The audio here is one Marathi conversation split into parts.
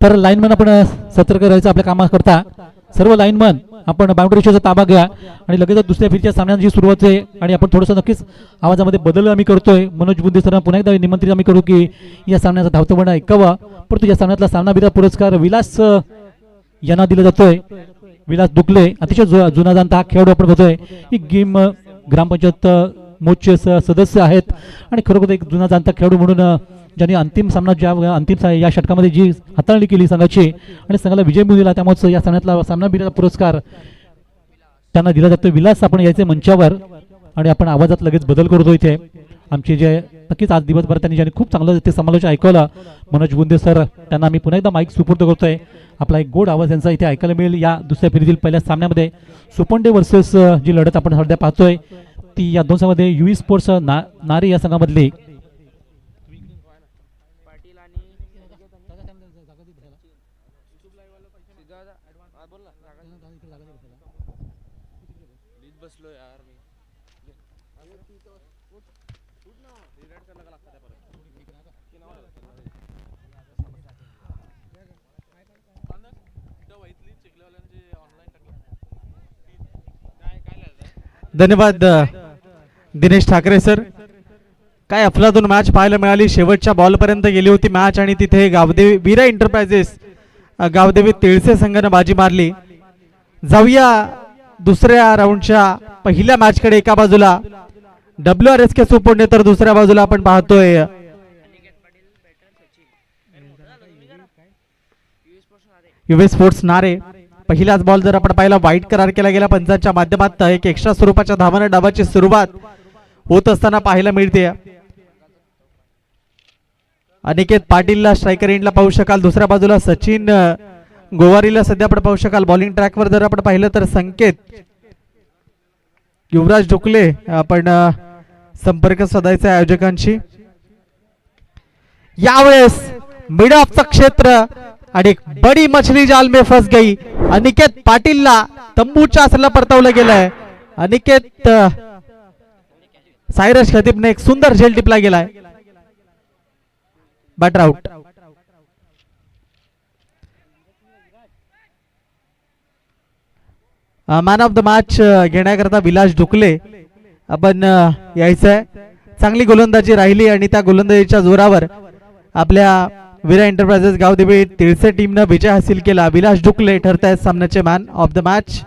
तर लाईनमन आपण सतर्क राहायचं आपल्या कामाकरता. सर्व लाईनमन आपण बाउंड्रीचा ताबा घ्या आणि लगेच दुसऱ्या फिरच्या सामन्याची सुरुवात आहे आणि आपण थोडंसं नक्कीच आवाजामध्ये बदल आम्ही करतोय. मनोज बुंदे सरांना पुन्हा एकदा निमंत्रित आम्ही करू की या सामन्याचा धावतं बंड ऐकावा. परंतु या सामन्यातला सामनावीर पुरस्कार विलास यांना दिला जातोय. विलास दुकले अतिशय जुना जाणता हा खेळाडू आपण बघतोय. ही गेम ग्रामपंचायत मोर्चे सदस्य आहेत आणि खरोखर एक जुना जाणता खेळाडू म्हणून ज्यांनी अंतिम सामना ज्या अंतिम या षटकामध्ये जी हाताळणी केली संघाची आणि संघाला विजय मिळवला त्यामुळे या सामन्यातला सामनावीराचा पुरस्कार त्यांना दिला जातो. विलास आपण यायचे मंचावर आणि आपण आवाजात लगेच बदल करतो. इथे आमचे जे नक्कीच आज दिवसभर त्यांनी ज्यांनी खूप चांगलं ते समालोचन ऐकवलं मनोज बुंदे सर त्यांना आम्ही पुन्हा एकदा माईक सुपूर्द करतोय. आपला एक गोड आवाज यांचा इथे ऐकायला मिळेल. या दुसऱ्या फेरीतील पहिल्या सामन्यामध्ये सुपंडे वर्सेस जी लढत आपण सध्या पाहतोय ती या दोन संघामध्ये युवी स्पोर्ट्स नारी या संघामधली धन्यवाद दिनेश ठाकरे सर. काय अफलातून मॅच पाहायला मिळाली. शेवटच्या बॉलपर्यंत गेली होती मॅच आणि तिथे गावदेवी वीरा एंटरप्राइजेस गावदेवी तिळसे संघाने बाजी मारली. जाऊया दुसऱ्या राऊंडच्या पहिल्या मॅचकडे. एका बाजूला WRSK सुपोंडे तर दुसऱ्या बाजूला आपण पाहतोय युवी स्पोर्ट्स नारे. पहिलाच बॉल जर आपण पाहिला वाईट करार केला गेला पंचांच्या माध्यमातून. एक एक्स्ट्रा स्वरूपाच्या धावाने डावाची सुरुवात होत असताना पाहायला मिळते. अनिकेत पाटीलला स्ट्रायकर एंडला पाहू शकाल. दुसऱ्या बाजूला सचिन गोवारीला सध्या आपण पाहू शकाल. बॉलिंग ट्रॅकवर जर आपण पाहिलं तर संकेत युवराज ढुकले आपण संपर्क साधायचा आयोजकांशी. यावेळेस मिड ऑफचं क्षेत्र आणि एक बडी मछली जाल में फंस गई. अनिकेत पाटीलला तंबूच्या आसला परतवलं गेलंय. अनिकेत सायरस खतीबने एक सुंदर झेल टिपला गेलाय. Batter out. Man of the match घेण्याकरता विलास ढुकले आपण यायचंय. चांगली गोलंदाजी राहिली आणि त्या गोलंदाजीच्या जोरावर आपल्या वीरा एंटरप्राइजेस गावदेवी तिळसे टीमने विजय हासिल केला. विलास ढुकले ठरत आहेत सामन्याचे मॅन ऑफ द मॅच.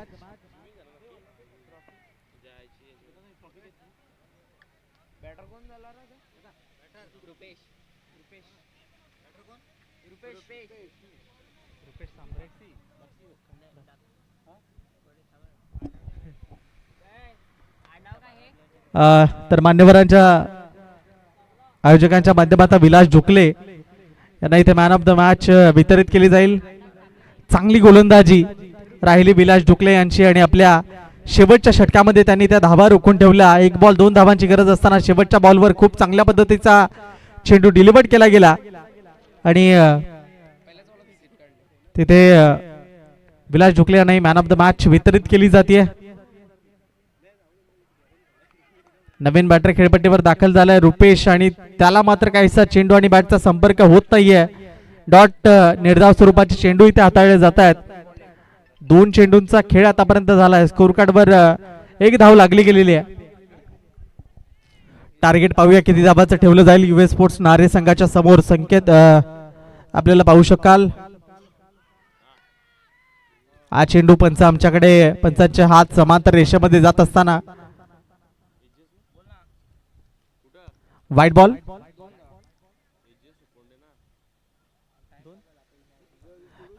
तर मान्यवरांच्या आयोजकांच्या माध्यमातून विलास ढुकले यांना इथे मॅन ऑफ द मॅच वितरित केली जाईल. चांगली गोलंदाजी राहिली विलास ढुकले यांची आणि आपल्या शेवटच्या षटकामध्ये त्यांनी त्या धावा रोखून ठेवल्या. 1 बॉल 2 धावांची गरज असताना शेवटच्या बॉलवर खूप चांगल्या पद्धतीचा चेंडू डिलिव्हर केला गेला आणि तिथे विलास ढुकले यांना मॅन ऑफ द मॅच वितरित केली जाते. नवीन बॅटर खेळपट्टीवर दाखल झालाय रुपेश आणि त्याला मात्र काहीसा चेंडू आणि बॅटचा संपर्क होत नाहीये. डॉट निर्धाव स्वरूपाचे चेंडू इथे हाताळले जात आहेत. 2 चेंडूंचा खेळ आतापर्यंत झालाय. स्कोर कार्डवर 1 धाव लागली गेलेली आहे. टार्गेट पाहूया किती धावाचं ठेवलं जाईल. युवे स्पोर्ट्स नारे संघाच्या समोर संकेत आपल्याला पाहू शकाल. हा चेंडू पंच आमच्याकडे पंचांचे हात समांतर रेषेमध्ये जात असताना वाईट बॉल.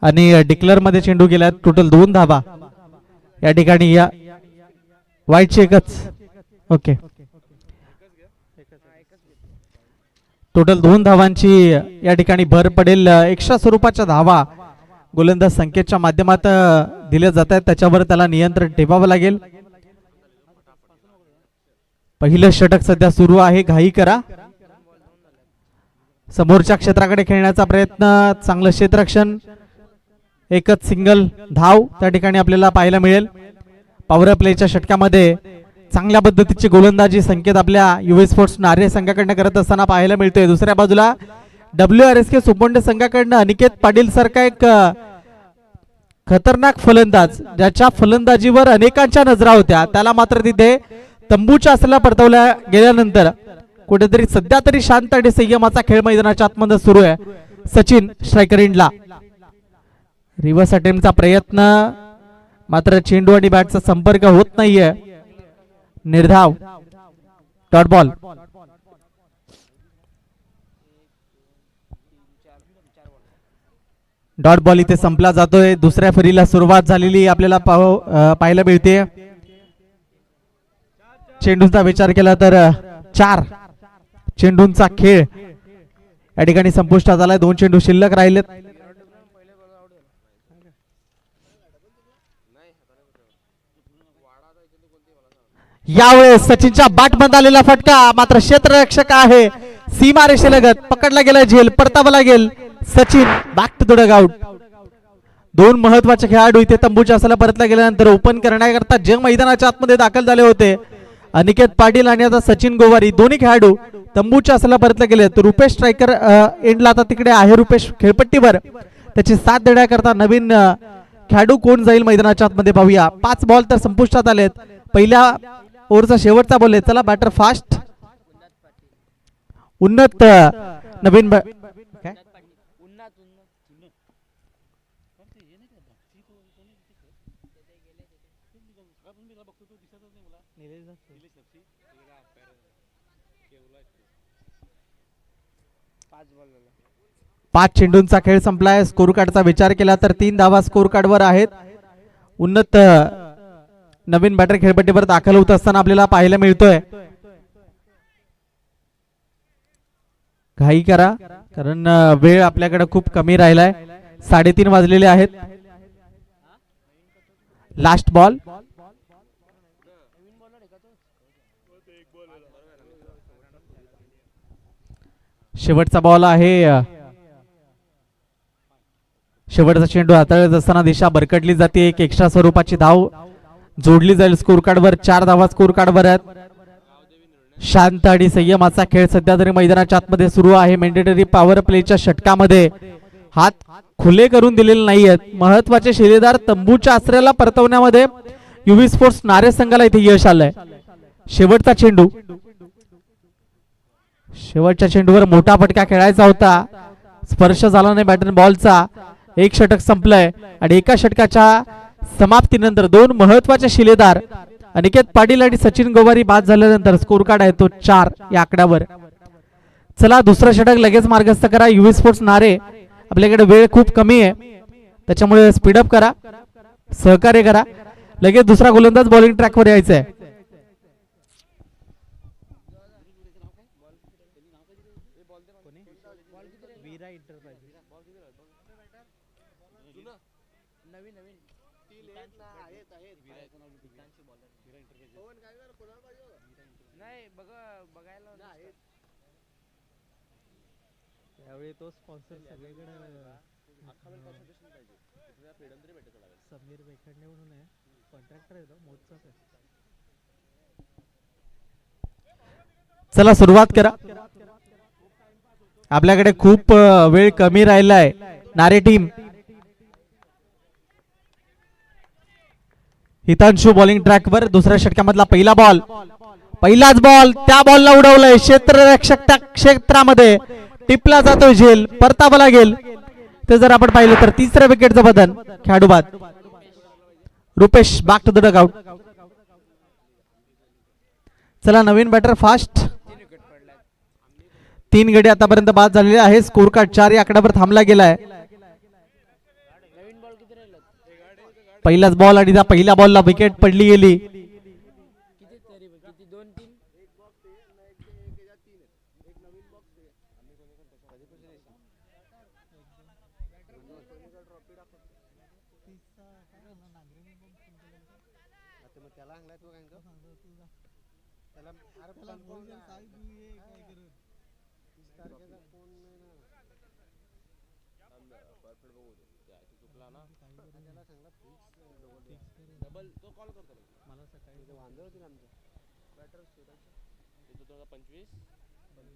आणि डिक्लेअर मध्ये चेंडू गेला. टोटल 2 धावा या ठिकाणी. या वाईटची एकच. ओके टोटल 2 धावांची या ठिकाणी भर पडेल. एक्स्ट्रा स्वरूपाच्या धावा गोलंदाज संकेतच्या माध्यमात दिले जात आहेत त्याच्यावर त्याला नियंत्रण ठेवावं लागेल. पहिलं षटक सध्या सुरू आहे. घाई करा. समोरच्या क्षेत्राकडे खेळण्याचा प्रयत्न. चांगलं क्षेत्ररक्षण. एकच सिंगल धाव त्या ठिकाणी आपल्याला पाहायला मिळेल. पॉवर प्लेच्या षटकामध्ये चांगल्या पद्धतीची गोलंदाजी संकेत आपल्या युवी स्पोर्ट्स नारे संघाकडनं करत असताना पाहायला मिळतोय. दुसऱ्या बाजूला WRSK सुपोंडे संघाकडनं अनिकेत पाटील सारखा एक खतरनाक फलंदाज ज्याच्या फलंदाजीवर अनेकांच्या नजरा होत्या त्याला मात्र तिथे तंबूच्या असला परतवल्या गेल्यानंतर कुठेतरी सध्या तरी शांत आणि संयमाचा खेळ मैदानाच्या आतमध्ये सुरू आहे. सचिन स्ट्रायकर एंडला. रिव्हर्स अटेम्प्टचा प्रयत्न मात्र चेंडू आणि बॅटचा संपर्क होत नाहीये. निर्धाव. Dot ball. डॉट बॉल इथे संपला जातोय. दुसऱ्या फेरीला सुरुवात झालेली आपल्याला पाहायला मिळते. चेंडूंचा विचार केला तर 4 चेंडूंचा खेळ या ठिकाणी संपुष्टात आलाय. 2 चेंडू शिल्लक राहिलेत. यावेळेस सचिनच्या बॅटमध्ये आलेला फटका मात्र क्षेत्ररक्षक आहे सीमा रेषेलगत पकडला गेला. झेल परतावा लागेल. Sachin back to the dugout. 2 महत्वाचे खेळाडू इथे तंबूच्या असायला परतला गेल्यानंतर ओपन करण्याकरता जे मैदानाच्या आतमध्ये दाखल झाले होते अनिकेत पाटील आणि आता सचिन गोवारी दोन्ही खेळाडू तंबूच्या असायला परतले गेले. तर रुपेश स्ट्रायकर एंडला आता तिकडे आहे. रुपेश खेळपट्टीवर त्याची साथ देण्याकरता नवीन खेळाडू कोण जाईल मैदानाच्या आतमध्ये पाहूया. 5 बॉल तर संपुष्टात आलेत. पहिल्या ओव्हरचा शेवटचा बॉल आहे. चला बॅटर फास्ट. उन्नत नवीन काय पाच चेंडूंचा खेळ संपलाय. स्कोर कार्डचा विचार केला तर 3 धावा स्कोर कार्डवर आहेत. उन्नत नवीन बॅटर खेळपट्टीवर दाखल होत असताना आपल्याला पाहायला मिळतोय. घाई करा कारण वेळ आपल्याकडे खूप कमी राहिलाय. 3:30 वाजलेले आहेत. Last ball. शेवटचा बॉल आहे. शेवटचा चेंडू हाताळत असताना दिशा भरकटली जाते. एक एक्स्ट्रा स्वरूपाची धाव जोडली जाईल स्कोर कार्डवर. 4 धावा स्कोर कार्डवर आहेत. शांत आणि संयमाचा खेळ सध्या तरी मैदानाच्या आतमध्ये सुरू आहे. मॅन्डेटरी पॉवर प्लेच्या षटकामध्ये हात खुले करून दिलेले नाहीयेत. महत्वाचे शिलेदार तंबूच्या आश्रयाला परतवण्यामध्ये युवी स्पोर्ट्स नारे संघाला इथे यश आलंय. शेवटचा चेंडू. शेवटच्या चेंडूवर मोठा फटका खेळायचा होता. स्पर्श झाला नाही बॅटर बॉलचा. एक षटक संपलंय आणि एका षटकाच्या समाप्तीनंतर 2 महत्वाचे शिलेदार अनिकेत पाटील आणि सचिन गोवारी बाद झाल्यानंतर स्कोर कार्ड आहे तो 4 या आकड्यावर. चला दुसरं षटक लगेच मार्गस्थ करा. युवी स्पोर्ट्स नारे आपल्याकडे वेळ खूप कमी आहे त्याच्यामुळे स्पीडअप करा. सहकार्य करा. लगेच दुसरा गोलंदाज बॉलिंग ट्रॅकवर यायचा आहे. त्यावेळी तो स्पॉन्सर सगळीकडे समीर वेखंडे म्हणून आहे. कॉन्ट्रॅक्टर आहे तो मोजचाच आहे. चला सुरुवात करा. आपल्याकडे खूप वेळ कमी राहिलाय. नारे टीम हितांशु बॉलिंग ट्रॅकवर. दुसऱ्या षटकामधला पहिला बॉल. पहिलाच बॉल. त्या बॉलला उडवलंय. क्षेत्ररक्षक त्या क्षेत्रामध्ये टिपला जातोय. झेल परतावा लागेल. ते जर आपण पाहिलं तर तिसऱ्या विकेटचं बदल खेळाडू बाद. Rupesh back to the dugout. चला नवीन बॅटर फास्ट. 3 गडी आतापर्यंत बाद झालेले आहे. स्कोर कार्ड 4 या आकड्यावर थांबला गेलाय. पहिलाच बॉल आणि त्या पहिल्या बॉलला विकेट पडली गेली. आता मग त्याला आणलाय तू काय त्याला अरे त्याला फोन काय तू ये काय करत 30 तारखेचा फोन नाही ना परफेक्ट बघू दे त्याची चुकला ना त्याला सांगला फिक्स डबल तो कॉल करतो मला सकाळी ते वांदळ होतील आमचं बॅटर सुरज ते 2025 गाडी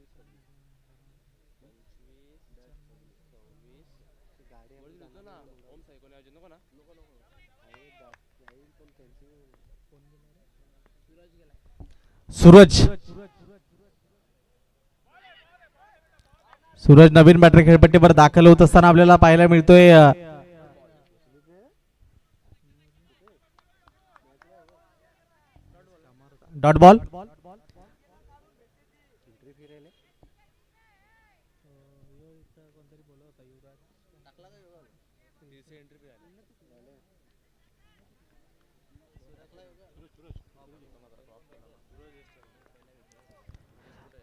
होतो ना ओम सायको ने नको ना नको जाईल पण त्यांची फोन सूरज गेला सूरज नवीन बॅटर खेळपट्टीवर दाखल होत असताना आपल्याला पाहायला मिळतोय डॉट बॉल एंट्री फिरायला कोणतरी बोलत होता युवराज टाकला का युवराज तीसरी एंट्री फिरायला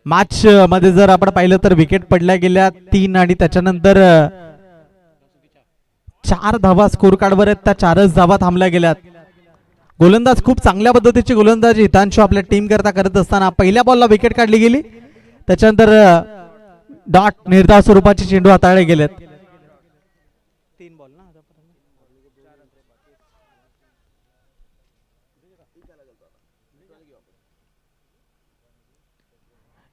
मॅच मध्ये जर आपण पाहिलं तर विकेट पडल्या गेल्या 3 आणि त्याच्यानंतर 4 धावा स्कोर कार्डवर आहेत. त्या 4च धावा थांबल्या गेल्यात. गोलंदाज खूप चांगल्या पद्धतीची गोलंदाजी हितांशू आपल्या टीम करता करत असताना पहिल्या बॉलला विकेट काढली गेली. त्याच्यानंतर डॉट निर्धाव स्वरूपाचे चेंडू हाताळले गेलेत. 3 बॉल ना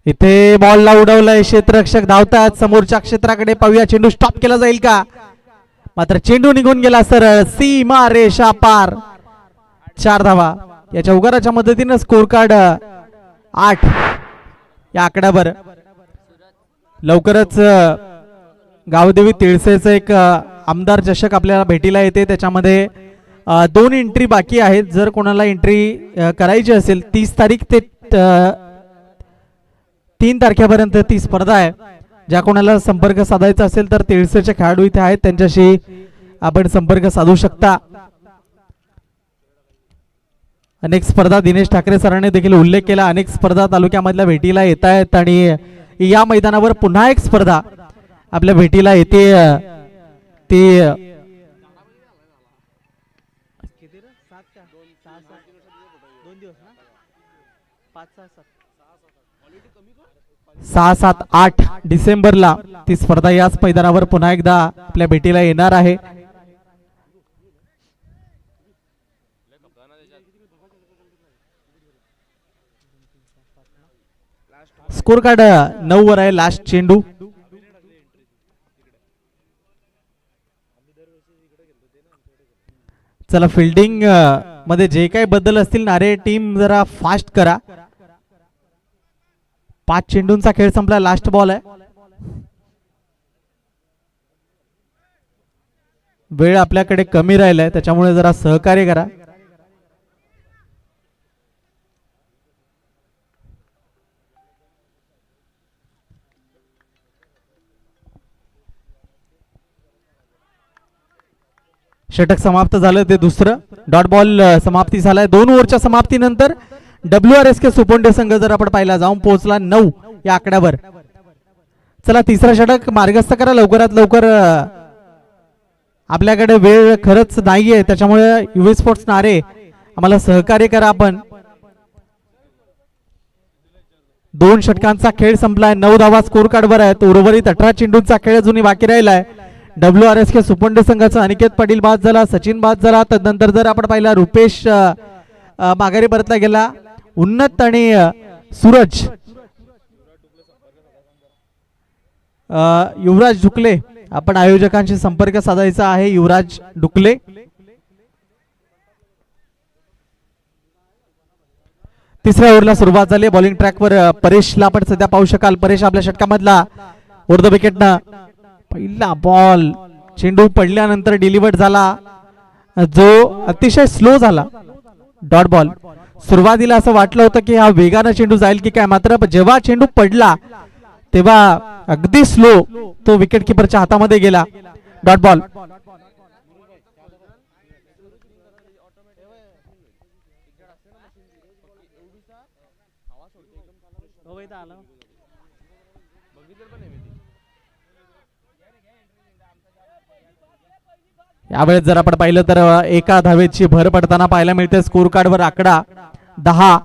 इथे बॉलला उडवलंय. क्षेत्ररक्षक धावतात समोरच्या क्षेत्राकडे. पाहूया चेंडू स्टॉप केला जाईल का. मात्र चेंडू निघून गेला सरळ सीमा रेषा पार. 4 धावा याच्या उगाराच्या मदतीने स्कोर कार्ड 8 या आकड्यावर. लवकरच गावदेवी तिळसेचं एक आमदार चषक आपल्याला भेटीला येते. त्याच्यामध्ये 2 एंट्री बाकी आहेत. जर कोणाला एंट्री करायची असेल 30 तारीख ते 3 तारखेपर्यंत ती स्पर्धा आहे. ज्या कोणाला संपर्क साधायचा असेल तर तिळसेचे खेळाडू इथे आहेत. त्यांच्याशी आपण संपर्क साधू शकता. अनेक स्पर्धा दिनेश ठाकरे सरांनी देखील उल्लेख केला. अनेक स्पर्धा तालुक्यामधल्या भेटीला येत आहेत आणि या मैदानावर पुन्हा एक स्पर्धा आपल्या भेटीला येते. ती किती रे 7 का 2 दिवस ना 5 6 7 6-7-8 डिसेंबरला ती स्पर्धा याच मैदानावर पुन्हा एकदा आपल्या भेटीला येणार आहे. स्कोर कार्ड 9 वर आहे. लास्ट चेंडू. चला फिल्डिंग मध्ये जे काही बदल असतील नारे टीम जरा फास्ट करा. 5 चेंडूंचा खेळ संपला. लास्ट बॉल आहे. वेळ आपल्याकडे कमी राहिलाय त्याच्यामुळे जरा सहकार्य करा. षटक समाप्त झालं ते दुसरं. डॉट बॉल समाप्ती झालाय. 2 ओव्हरच्या समाप्तीनंतर WRSK सुपोंडे संघ जर आपण पाहिला जाऊन पोहोचला 9 या आकड्यावर. चला तिसरा षटक मार्गस्थ करा लवकरात लवकर. आपल्याकडे वेळ खरंच नाहीये त्याच्यामुळे UV स्पोर्ट्स नारे आम्हाला सहकार्य करा. आपण 2 षटकांचा खेळ संपलाय. 9 धावा स्कोर कार्डवर आहेत. उर्वरित 18 चेंडूंचा खेळ अजूनही बाकी राहिलाय. WRSK सुपोंडे संघाचा अनिकेत पाटील बाद झाला. सचिन बाद झाला. त्यानंतर जर आपण पाहिला रुपेश माघारी परतला गेला. उन्नत आणि सूरज युवराज डुकले आपण आयोजकांशी संपर्क साधायचा आहे. युवराज डुकले तिसऱ्या ओव्हरला सुरुवात झाली. बॉलिंग ट्रॅकवर परेशला आपण सध्या पाहू शकाल. परेश आपल्या षटकामधला उर्ध विकेटनं पहिला बॉल चेंडू पडल्यानंतर डिलिव्हर्ड झाला जो अतिशय स्लो झाला. Dot ball. सुरुवातीला असं वाटलं होतं की हा वेगानं चेंडू जाईल की काय. मात्र जेव्हा चेंडू पडला तेव्हा अगदी स्लो तो विकेट किपरच्या हातामध्ये गेला. Dot ball. यावेळेस जर आपण पाहिलं तर एका धावेची भर पडताना पाहायला मिळते. स्कोर कार्डवर आकडा 10.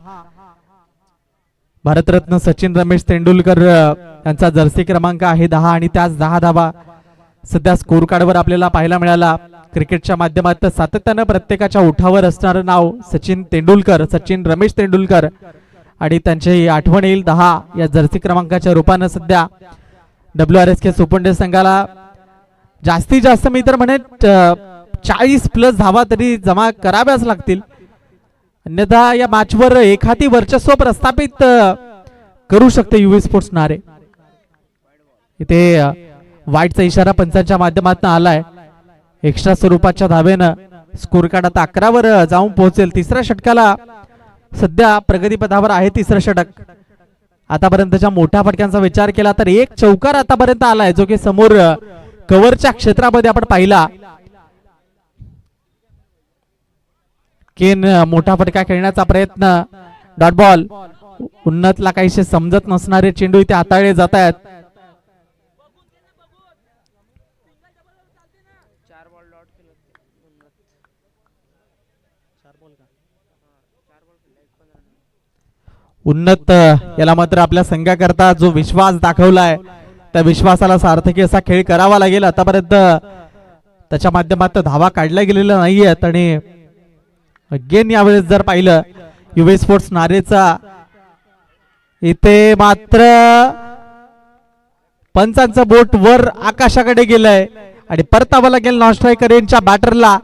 भारतरत्न सचिन रमेश तेंडुलकर यांचा जर्सी क्रमांक आहे 10 आणि त्याच 10 धावा सध्या स्कोर कार्डवर आपल्याला पाहायला मिळाला. क्रिकेटच्या माध्यमातून सातत्यानं प्रत्येकाच्या ओठावर असणारं नाव सचिन तेंडुलकर, सचिन रमेश तेंडुलकर आणि त्यांची आठवण येईल 10 या जर्सी क्रमांकाच्या रूपानं. सध्या WRSK सुपंडे संघाला जास्तीत जास्त मी तर म्हणेन 40+ धावा तरी जमा कराव्याच लागतील, अन्यथा या मॅचवर एखादी वर्चस्व प्रस्थापित करू शकते युवी स्पोर्ट्स नारे. इथे वाईटचा इशारा पंचांच्या माध्यमातून आलाय. एक्स्ट्रा स्वरूपाच्या धावेनं स्कोर कार्ड आता 11 वर जाऊन पोहोचेल. तिसऱ्या षटकाला सध्या प्रगतीपथावर आहे तिसरं षटक. आतापर्यंतच्या मोठ्या फटक्यांचा विचार केला तर एक चौकार आतापर्यंत आलाय, जो की समोर कव्हरच्या क्षेत्रामध्ये आपण पाहिला. केन मोठा फटका खेळण्याचा प्रयत्न, डॉट बॉल. उन्नतला काहीशे समजत नसणारे चेंडू इथे हाताळले जात आहेत. 4 बॉल डॉट केलं उन्नत. 4 बॉल का? 4 बॉल खेळले 15 रन. उन्नत याला मात्र आपल्या संघाकरता जो विश्वास दाखवलाय त्या विश्वासाला सार्थकी असा खेळ करावा लागेल. आतापर्यंत त्याच्या माध्यमातून धावा काढल्या गेलेल्या नाहीयेत आणि अगेन यावेळेस जर पाहिलं युवी स्पोर्ट्स नारेचा इथे मात्र पंचांचं बोट वर आकाशाकडे गेलंय आणि परतावा लागेल नॉन स्ट्रायकर यांच्या बॅटरला.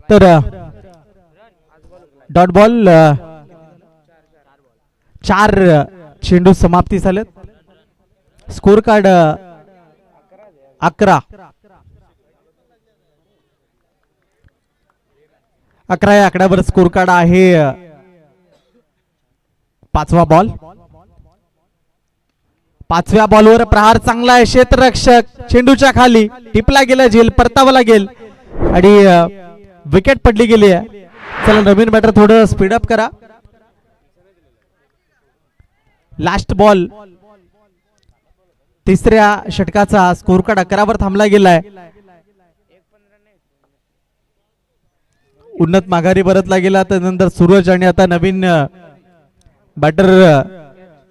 तर डॉट बॉल 4 चेंडू समाप्ती झालेत. स्कोर कार्ड 11 या आकड्यावर स्कोर कार्ड आहे. 5वा बॉल. 5व्या बॉलवर प्रहार चांगला आहे. क्षेत्ररक्षक चेंडूच्या खाली टिपला गेला, झेल परतावा लागेल आणि विकेट पडली गेली आहे. चला नवीन बॅटर थोडं स्पीडअप करा. लास्ट बॉल तिसऱ्या षटकाचा. स्कोर कार्ड 11 वर थांबला गेलाय. उन्नत माघारी परतला गेला. त्यानंतर सूरज आणि आता नवीन बॅटर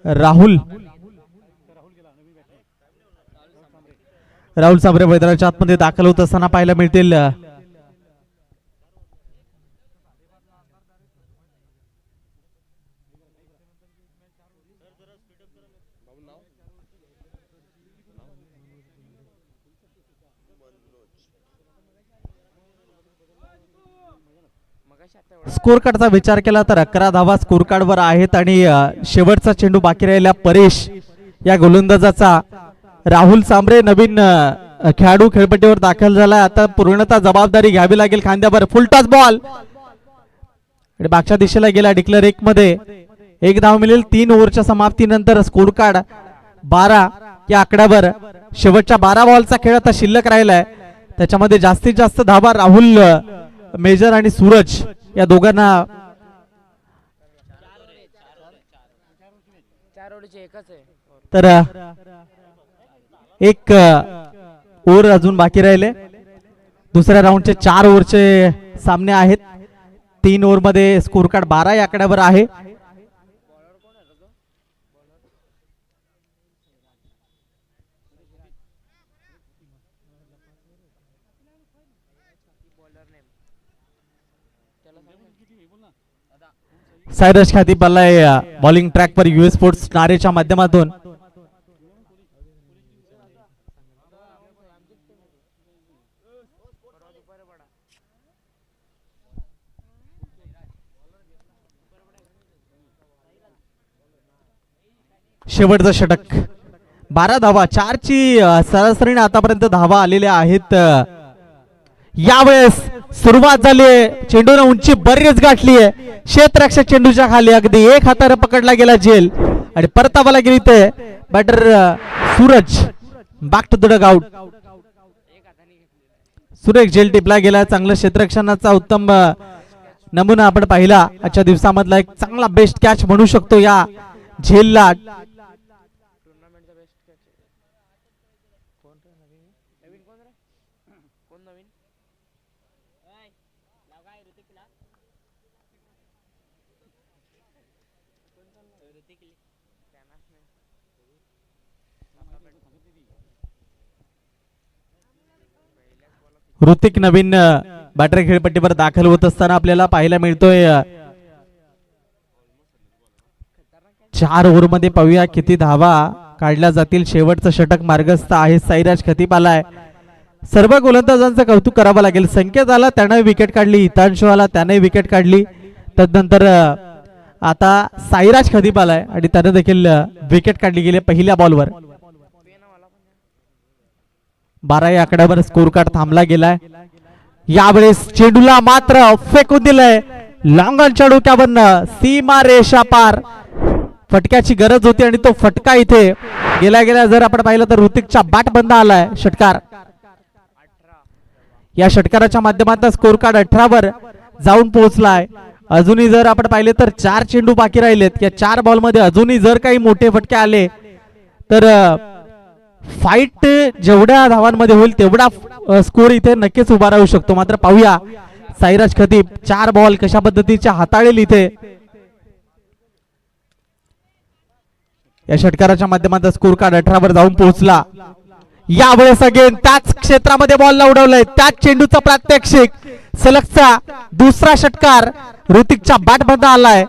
राहुल सांबरे मैदानाच्या आतमध्ये दाखल होत असताना पाहायला मिळतील. स्कोर कार्डचा विचार केला तर 11 धावा स्कोर कार्डवर आहेत आणि शेवटचा चेंडू बाकी राहिला. परेश या गोलंदाजाचा. राहुल सांबरे नवीन खेळाडू खेळपट्टीवर दाखल झाला. आता पूर्णतः जबाबदारी घ्यावी लागेल खांद्यावर. फुल टॉस बॉल आणि मागच्या दिशेला गेला. डिक्लेअर 1 मध्ये 1 धाव मिळेल. 3 ओव्हरच्या समाप्तीनंतर स्कोर कार्ड 12 या आकड्यावर. शेवटच्या 12 बॉलचा खेळ आता शिल्लक राहिलाय. त्याच्यामध्ये जास्तीत जास्त धावा राहुल मेजर आणि सूरज या दोघांना. तर एक ओव्हर अजून बाकी राहिले. दुसऱ्या राऊंडचे 4 ओव्हरचे सामने आहेत. 3 ओव्हर मध्ये स्कोर कार्ड 12 या आकड्यावर आहे. सायरस खाती पल्लाय बॉलिंग ट्रॅक पर US स्पोर्ट्स नारेच्या माध्यमातून. शेवटचं षटक 12 धावा. 4 ची सरासरीने आतापर्यंत धावा आलेल्या आहेत. यावेळेस सुरुवात झाली. चेंडूने उंची बरीच गाठली आहे. क्षेत्ररक्षक चेंडूच्या खाली अगदी 1 हाताने पकडला गेला झेल आणि परतावाला गेली ते batter Suraj. Back to the dugout. सुरेख झेल टिपला गेला. चांगलं क्षेत्ररक्षणाचा उत्तम नमुना आपण पाहिला. आजच्या दिवसामधला एक चांगला बेस्ट कॅच म्हणू शकतो या झेलला. ऋतिक नवीन बॅटर खेळपट्टीवर दाखल होत असताना आपल्याला पाहायला मिळतोय. 4 ओव्हर मध्ये पाहूया किती धावा काढल्या जातील. शेवटचं षटक मार्गस्थ आहे. साईराज खतीप आलाय. सर्व गोलंदाजांचं कौतुक करावं लागेल. संकेत आला त्याने विकेट काढली. हितांशु आला त्याने विकेट काढली. तदनंतर आता साईराज खतीप आलाय आणि त्याने देखील विकेट काढली गेली पहिल्या बॉलवर. 12 या आकड्यावर स्कोर कार्ड थांबला गेलाय. यावेळेस चेंडूला मात्र फेकून दिलंय. लॉंगॉनच्या डोक्यावरनं सीमा रेषा पार. फटक्याची गरज होती आणि तो फटका इथे गेल्या गेल्या जर आपण पाहिलं तर ऋतिकच्या बॅट बंद आलाय. षटकार. या षटकाराच्या माध्यमातून स्कोर कार्ड 18 वर जाऊन पोहोचलाय. अजूनही जर आपण पाहिले तर 4 चेंडू बाकी राहिलेत. या 4 बॉल मध्ये अजूनही जर काही मोठे फटके आले तर फाईट जेवढ्या धावांमध्ये होईल तेवढा स्कोर इथे नक्कीच उभा राहू शकतो. मात्र पाहूया साईराज खतीप 4 बॉल कशा पद्धतीचे हाताळेल इथे. या षटकाराच्या माध्यमातून स्कोर कार्ड 18 वर जाऊन पोहोचला. यावेळेस अगेन त्याच क्षेत्रामध्ये बॉलला उडवलंय. त्याच चेंडूचा प्रात्यक्षिक. सलगचा दुसरा षटकार ऋतिकच्या बॅट मध्ये आलाय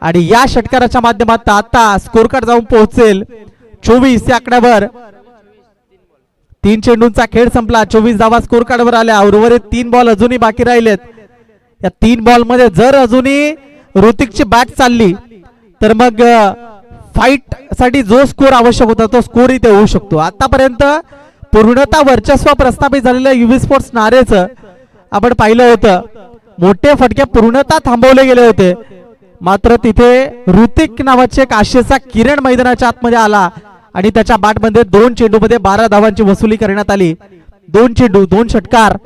आणि या षटकाराच्या माध्यमातून आता स्कोर कार्ड जाऊन पोहोचेल 24 या आकड्यावर. 3 चेंडूंचा खेळ संपला. 24 धावा स्कोर कार्डवर आल्या. उर्वरित 3 बॉल अजूनही बाकी राहिलेत. या 3 बॉल मध्ये जर अजूनही ऋतिकची बॅट चालली तर मग फाईट साठी जो स्कोर आवश्यक होता तो स्कोर इथे होऊ शकतो. आतापर्यंत पूर्णतः वर्चस्व प्रस्थापित झालेल्या युवी स्पोर्ट्स नारेचं आपण पाहिलं होतं. मोठे फटके पूर्णतः थांबवले गेले होते. मात्र तिथे ऋतिक नावाचे एक आशेचा किरण मैदानाच्या आतमध्ये आला आणि त्याच्या बॅट मध्ये 2 चेंडू मध्ये 12 धावांची वसुली करण्यात आली. 2 चेंडू 2 षटकार.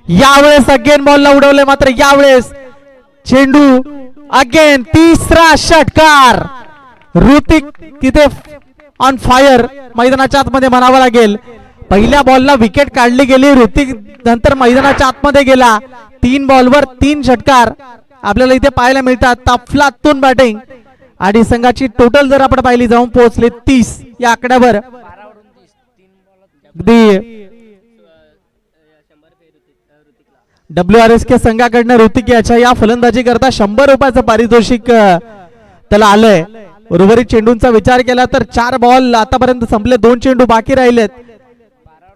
यावेळेस अगेन बॉलला उडवले. मात्र यावेळेस चेंडू अगेन तिसरा षटकार. ऋतिक तिथे ऑन फायर मैदानाच्या आतमध्ये म्हणावं लागेल. पहिल्या बॉलला विकेट काढली गेली. ऋतिक नंतर मैदानाच्या आतमध्ये गेला. 3 बॉलवर 3 षटकार आपल्याला इथे पाहायला मिळतात. ताफलातून बॅटिंग आणि संघाची टोटल जर आपण पाहिली जाऊन पोहोचले 30 या आकड्यावर. अगदी WRS के संघाकडनं ऋतिक याच्या या फलंदाजी करता 100 रुपयाचं पारितोषिक त्याला आलंय. उर्वरित चेंडूंचा विचार केला तर 4 बॉल आतापर्यंत संपले. 2 चेंडू बाकी राहिलेत.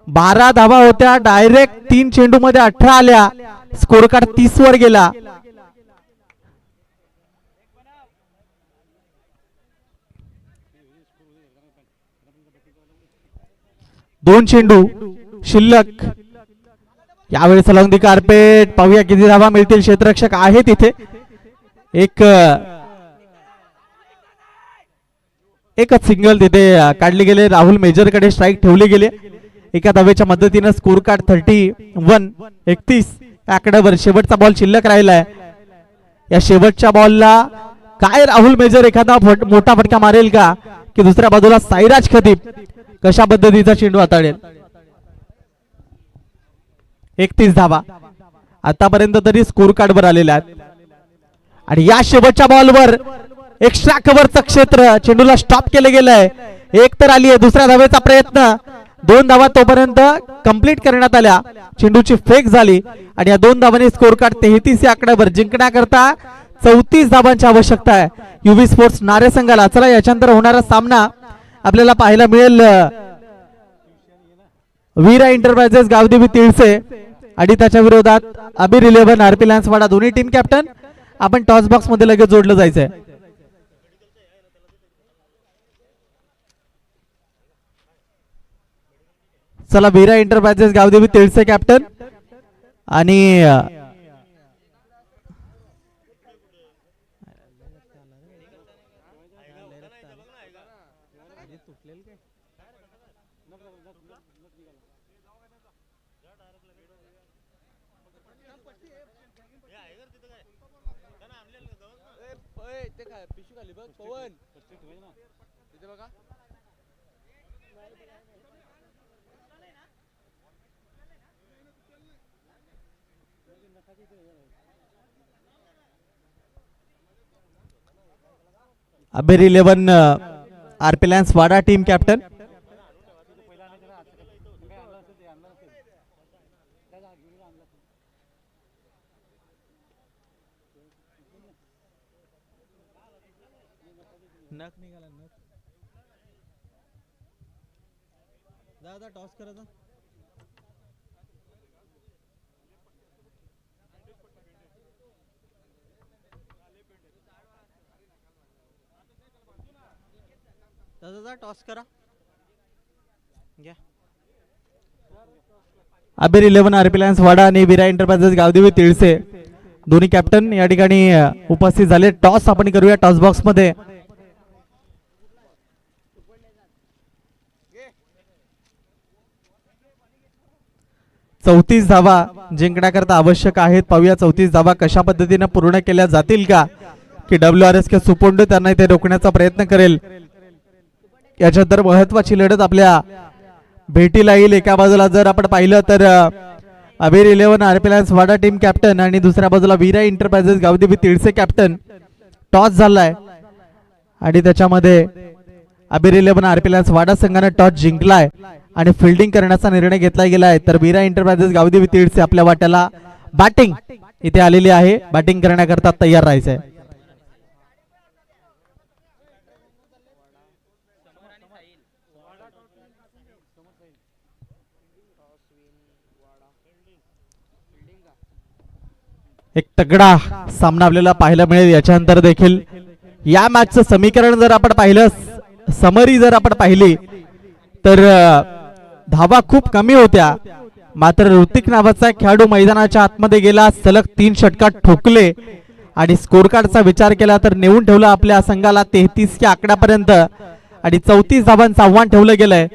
12 धावा होत्या. डायरेक्ट 3 चेंडू मध्ये 18 आल्या. स्कोर कार्ड 30 वर गेला. दोन चेंडू शिल्लक. यावेळी सलंगदी कार्पेट. पाहूया किती धावा मिळतील. क्षेत्ररक्षक आहे तिथे. एकच सिंगल तिथे काढली गेले. राहुल मेजर कडे स्ट्राईक ठेवली गेली. एका धावेच्या मदतीने स्कोर कार्ड 31 आकड्यावर. शेवटचा बॉल शिल्लक राहिलाय. या शेवटच्या बॉलला काय राहुल मेजर एखादा मोठा फटका मारेल का, की दुसऱ्या बाजूला साईराज खतीब कशा पद्धतीचा चेंडू हाताळेल. 31 धावा आतापर्यंत तरी स्कोर कार्ड वर आलेल्या आहेत. आणि या शेवटच्या बॉलवर एक्स्ट्रा कव्हरचं क्षेत्र. चेंडूला स्टॉप केलं गेलंय. एक तर आली आहे. दुसऱ्या धावेचा प्रयत्न. 2 धावा तोपर्यंत कंप्लीट करण्यात आल्या. चेंडूची फेक झाली आणि या 2 धावांनी स्कोर कार्ड 33 या आकड्यावर. जिंकण्याकरता 34 धावांची आवश्यकता आहे युवी स्पोर्ट्स नारे संघाला. चला याच्यानंतर होणारा सामना आपल्याला पाहायला मिळेल वीरा एंटरप्राइजेस गावदेवी तिळसे आणि त्याच्या विरोधात अबीर 11 आरपी लायन्सवाडा. दोन्ही टीम कॅप्टन आपण टॉस बॉक्स मध्ये लगेच जोडलं जायचंय. चला वीरा एंटरप्राइजेस गावदेवी तिळसे कॅप्टन आणि पिशू खाली बघ पवन तिथे बघा. अबीर 11 आरपी लायन्स वाडा टीम कॅप्टन. नख निघाला नख. दादा टॉस करायचा. दादा टॉस करा. घ्या. अबीर 11 आरपी लायन्स वाडा आणि वीरा एंटरप्राइजेस गावदेवी तिळसे दोन्ही कॅप्टन या ठिकाणी उपस्थित झाले. टॉस आपण करूया टॉस बॉक्स मध्ये. चौतीस धावा जिंकण्याकरता आवश्यक आहेत. पाहूया 34 धावा कशा पद्धतीने पूर्ण केल्या जातील का, की WRS के सुपोंडो त्यांना इथे रोखण्याचा प्रयत्न करेल. याच्यात तर महत्वाची लढत आपल्या भेटीला येईल. एका बाजूला जर आपण पाहिलं तर अबीर 11 आरपी लायन्स वाडा टीम कॅप्टन आणि दुसऱ्या बाजूला वीरा एंटरप्राइजेस गावदेवी तिळसे कॅप्टन. टॉस झालाय आणि त्याच्यामध्ये अबीर 11 आरपी लायन्स वाडा संघाने टॉस जिंकलाय आणि फिल्डिंग करण्याचा निर्णय घेतला गेलाय. तर वीरा एंटरप्राइजेस गावदेवी तिळसे आपल्या वाट्याला बॅटिंग इथे आलेली आहे. बॅटिंग करण्याकरता तयार राहायचंय. एक तगडा सामना आपल्याला पाहायला मिळेल. याच्यानंतर देखील या मॅचचं समीकरण जर आपण पाहिलं, समरी जर आपण पाहिली तर धावा खूप कमी होत्या. मात्र ऋतिक नावाचा खेळाडू मैदानाच्या आतमध्ये गेला, सलग 3 षटकार ठोकले आणि स्कोर कार्डचा विचार केला तर नेऊन ठेवलं आपल्या संघाला 33 या आकड्यापर्यंत आणि 34 धावांचं आव्हान ठेवलं गेलंय.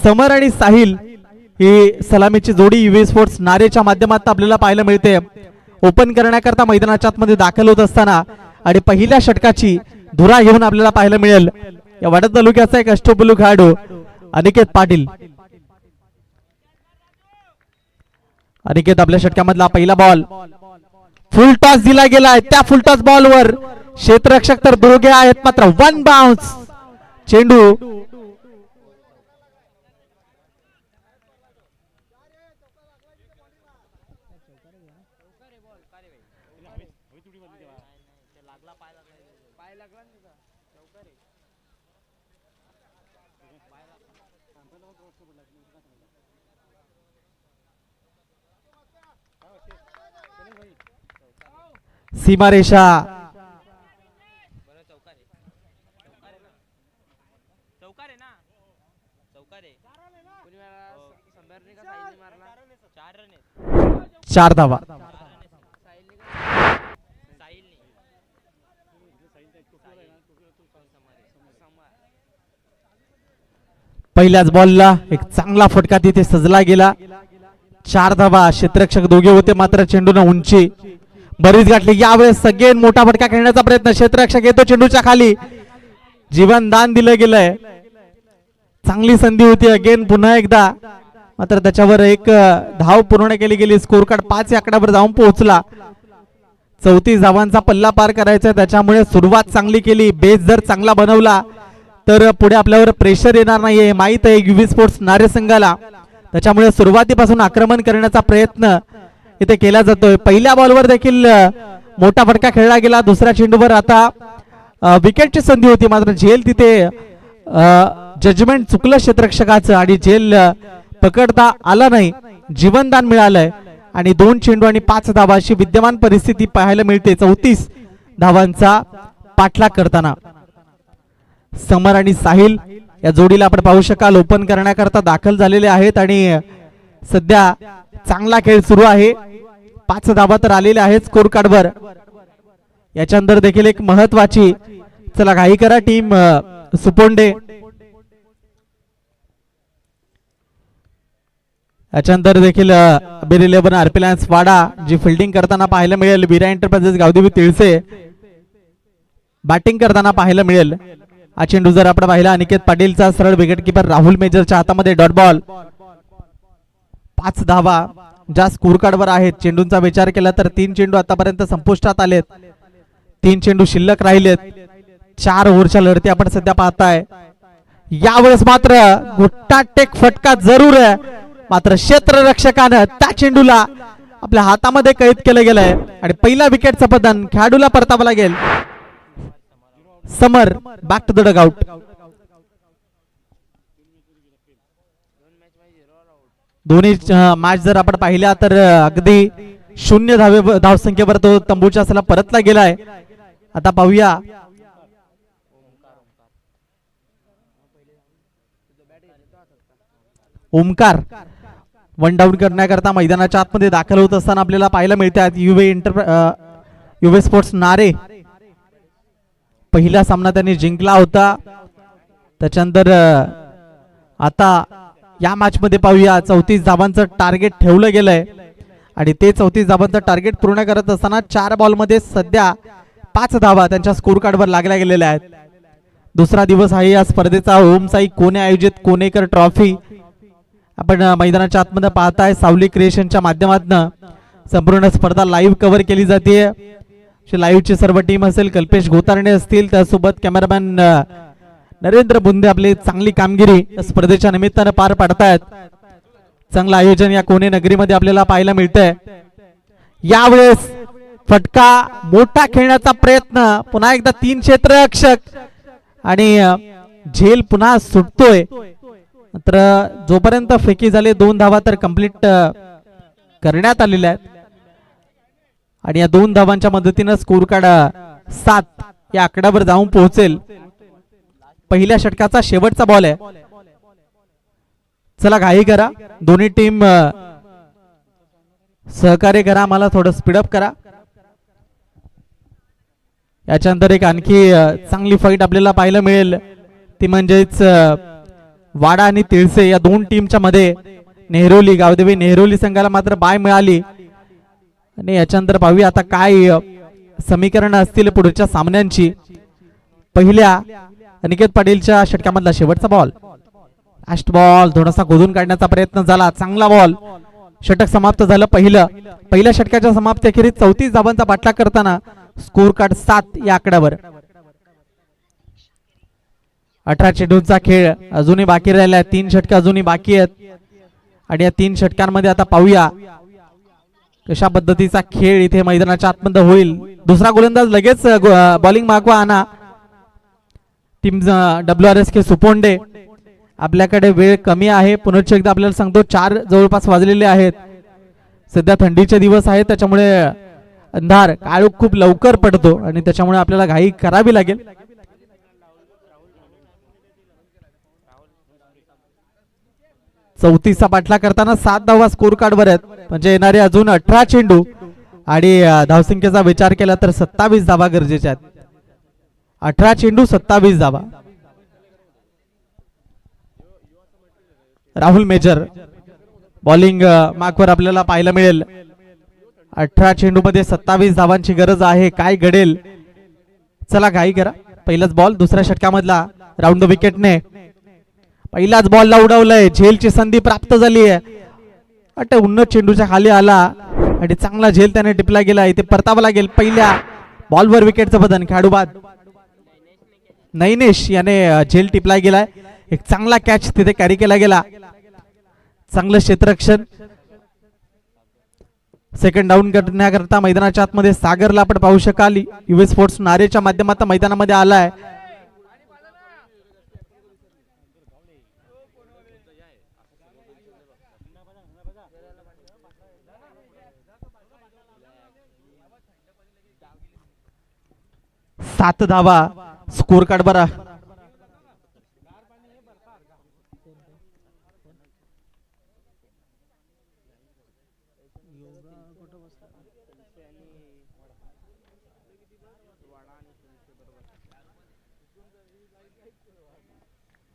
समर आणि साहिल ही सलामीची जोडी युवी स्पोर्ट्स नारेच्या माध्यमातून आपल्याला पाहायला मिळते. ओपन करण्याकरता मैदानाच्या आतमध्ये दाखल होत असताना आणि पहिल्या षटकाची धुरा घेऊन आपल्याला पाहायला मिळेल या वाडा तालुक्याचा एक अष्टपैलू खेळाडू अनिकेत पाटील. अनिकेत आपल्या षटकामधला पहिला बॉल फुल टॉस दिला गेलाय. त्या फुल टॉस बॉलवर क्षेत्ररक्षक तर दोघे आहेत, मात्र वन बाउन्स चेंडू सीमारेषा चौकार आहे ना, चौकार आहे. कोणी मला संभारने का साहिलने मारला? 4 रन आहेत. 4 धावा. साहिलने पहिल्याच बॉलला एक चांगला फटका तिथे सजला गेला. 4 धावा. क्षेत्ररक्षक दोघे होते, मात्र चेंडूने उंची बरीच गाठली. यावेळेस अगेन मोठा फटका खेळण्याचा प्रयत्न. क्षेत्ररक्षक येतो चेंडूच्या खाली, जीवनदान दिलं गेलंय. चांगली संधी होती अगेन पुन्हा एकदा, मात्र त्याच्यावर एक धाव पूर्ण केली गेली. स्कोर कार्ड 5 या आकड्यावर जाऊन पोहोचला. 34 धावांचा पल्ला पार करायचा, त्याच्यामुळे सुरुवात चांगली केली. बेस जर चांगला बनवला तर पुढे आपल्यावर प्रेशर येणार नाहीये, माहित आहे युवी स्पोर्ट्स नारे संघाला. त्याच्यामुळे सुरुवातीपासून आक्रमण करण्याचा प्रयत्न इथे केला जातोय. पहिल्या बॉलवर देखील मोठा फटका खेळला गेला. दुसऱ्या चेंडूवर आता विकेटची संधी होती, मात्र झेल तिथे जजमेंट चुकलं क्षेत्ररक्षकाचं आणि झेल पकडता आला नाही. जीवनदान मिळालंय आणि 2 चेंडू आणि 5 धावा अशी विद्यमान परिस्थिती पाहायला मिळते. 34 धावांचा पाठलाग करताना समर आणि साहिल या जोडीला आपण पाहू शकाल ओपन करण्याकरता दाखल झालेले आहेत आणि सध्या चांगला खेळ सुरू आहे. 5 धावा तर आलेल्या आहेत स्कोर कार्डवर. याच्यानंतर देखील एक महत्वाची, चला घाई करा टीम सुपोंडे. याच्यानंतर देखील बिर11 आरपी लायन्स वाडा जी फिल्डिंग करताना पाहायला मिळेल. विरा एंटरप्राइजेस गावदेवी तिळसे बॅटिंग करताना पाहायला मिळेल. हा चेंडू जर आपण पाहिला अनिकेत पाटीलचा सरळ विकेट किपर राहुल मेजरच्या हातामध्ये डॉट बॉल. 5 धावा ज्या स्कोर कार्डवर आहेत. चेंडूंचा विचार केला तर 3 चेंडू आतापर्यंत संपुष्टात आलेत, 3 चेंडू शिल्लक राहिलेत. 4 ओव्हरच्या लढती आपण सध्या पाहताय. यावेळेस मात्र मोठा टेक फटका जरूर आहे, मात्र क्षेत्ररक्षकानं त्या चेंडूला आपल्या हातामध्ये कैद केलं गेलंय आणि पहिला विकेटचं पतन खेळाडूला परतावं लागेल. Samar back to the dugout. दोन्ही मॅच जर आपण पाहिल्या तर अगदी 0 धावसंख्येवर तो तंबूच्या असला परतला गेलाय. आता पाहूया ओमकार वन डाऊन करण्याकरता मैदानाच्या आतमध्ये दाखल होत असताना आपल्याला पाहायला मिळतात. युवे स्पोर्ट्स नारे पहिला सामना त्यांनी जिंकला होता. त्याच्यानंतर आता या मॅच मध्ये पाहूया 34 धावांचं टार्गेट ठेवलं गेलंय आणि ते 34 धावांचं टार्गेट पूर्ण करत असताना 4 बॉलमध्ये सध्या 5 धावा त्यांच्या स्कोर कार्डवर लागल्या गेलेल्या आहेत. दुसरा दिवस आहे या स्पर्धेचा. ओमसाई कोणे आयोजित कोणेकर ट्रॉफी आपण मैदानाच्या आतमध्ये पाहताय. सावली क्रिएशनच्या माध्यमातून संपूर्ण स्पर्धा लाईव्ह कव्हर केली जाते. लाईव्हची सर्व टीम असेल, कल्पेश गोतारणे असतील, त्यासोबत कॅमेरामॅन नरेंद्र बुंदे आपली चांगली कामगिरी स्पर्धेच्या निमित्तानं पार पाडतायत. चांगलं आयोजन या कोणे नगरीमध्ये आपल्याला पाहायला मिळतंय. यावेळेस फटका मोठा खेळण्याचा प्रयत्न, पुन्हा एकदा 3 क्षेत्ररक्षक आणि झेल पुन्हा सुटतोय. मात्र जोपर्यंत फेकी झाले 2 धावा तर कंप्लीट करण्यात आलेल्या आहेत आणि या 2 धावांच्या मदतीनं स्कोर कार्ड 7 या आकड्यावर जाऊन पोहोचेल. पहिल्या षटकाचा शेवटचा बॉल आहे. चला घाई करा, दोन्ही टीम सहकार्य करा, मला थोडं स्पीडअप करा. याच्यानंतर एक आणखी चांगली फाईट आपल्याला पाहायला मिळेल, ती म्हणजेच वाडा आणि तिळसे या 2 टीमच्या मध्ये. नेहरोली गावदेवी नेहरोली संघाला मात्र बाय मिळाली आणि याच्यानंतर पाहूया आता काय समीकरण असतील पुढच्या सामन्यांची. पहिल्या अनिकेत पाटीलच्या षटकामधला शेवटचा बॉल, लास्ट बॉल थोडासा गोधून काढण्याचा प्रयत्न झाला. चांगला बॉल षटक समाप्त झालं पहिल्या षटकाच्या समाप्तीअखेरीस 34 धावांचा पाठलाग करताना स्कोर कार्ड 7 या आकड्यावर. 18 चेंडूंचा खेळ अजूनही बाकी राहिला आहे. 3 षटक अजूनही बाकी आहेत आणि या 3 षटकांमध्ये आता पाहूया कशा पद्धतीचा खेळ इथे मैदानाच्या आतमध्ये होईल. दुसरा गोलंदाज लगेच बॉलिंग मागवा आणा टीम WRSK सुपोंडे. आपल्याकडे वेळ कमी आहे. पुनश्च एकदा आपल्याला सांगतो 4 जवळपास वाजलेले आहेत. सध्या थंडीचे दिवस आहेत त्याच्यामुळे अंधार काळोख खूप लवकर पडतो आणि त्याच्यामुळे आपल्याला घाई करावी लागेल. चौतीसचा पाठलाग करताना 7 धावा स्कोर कार्डवर आहेत. म्हणजे येणारे अजून 18 चेंडू आणि धावसंख्येचा विचार केला तर 27 धावा गरजेच्या आहेत. 18 चेंडू 27 धावा. राहुल मेजर बॉलिंग मार्कवर आपल्याला पाहायला मिळेल. 18 चेंडू मध्ये 27 धावांची गरज आहे. काय घडेल चला घाई करा. पहिलाच बॉल दुसऱ्या षटकामधला राऊंड द विकेटने पहिलाच बॉलला उडवलंय. झेलची संधी प्राप्त झाली आहे. उन्नत चेंडूच्या खाली आला आणि चांगला झेल त्याने टिपला गेला. इथे परतावा लागेल. पहिल्या बॉलवर विकेटचं बदन खेळाडू बाद नैनेश याने झेल टिपला गेलाय. एक चांगला कॅच तिथे कॅरी केला गेला. चांगलं क्षेत्ररक्षण. सेकंड डाऊन करण्याकरता मैदानाच्या आतमध्ये सागरला आपण पाहू शकाल. युवी स्पोर्ट्स नारेच्या माध्यमातून मैदानामध्ये आलाय. सात धावा स्कोर कार्ड बरा.